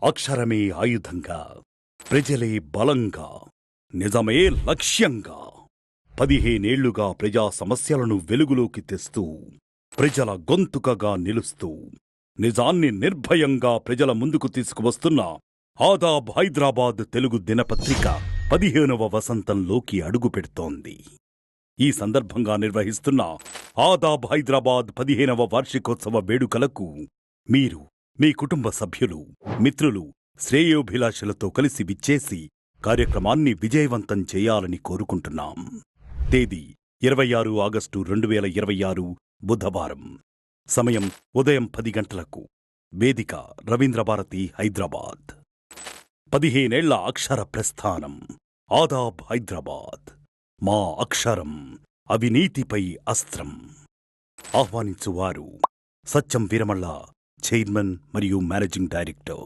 అక్షరమే ఆయుధంగా, ప్రజలే బలంగా, నిజమే లక్ష్యంగా 15 ఏళ్లుగా ప్రజా సమస్యలను వెలుగులోకి తెస్తూ, ప్రజల గొంతుకగా నిలుస్తూ, నిజాన్ని నిర్భయంగా ప్రజల ముందుకు తీసుకువస్తున్న ఆదాబ్ హైదరాబాద్ తెలుగు దినపత్రిక 15వ వసంతంలోకి అడుగుపెడుతోంది. ఈ సందర్భంగా నిర్వహిస్తున్న ఆదాబ్ హైదరాబాద్ 15వ వార్షికోత్సవ వేడుకలకు మీరు, మీ కుటుంబ సభ్యులు, మిత్రులు, శ్రేయోభిలాషులతో కలిసి విచ్చేసి కార్యక్రమాన్ని విజయవంతం చేయాలని కోరుకుంటున్నాం. తేదీ 26 ఆగస్టు 2026 బుధవారం. సమయం ఉదయం 10 గంటలకు. వేదిక రవీంద్రభారతి, హైదరాబాద్. 15 ఏళ్ల అక్షర ప్రస్థానం. ఆదాబ్ హైదరాబాద్. మా అక్షరం అవినీతిపై అస్త్రం. ఆహ్వానించువారు సత్యం వీరమల్ల, చైర్మన్ మరియు మేనేజింగ్ డైరెక్టర్.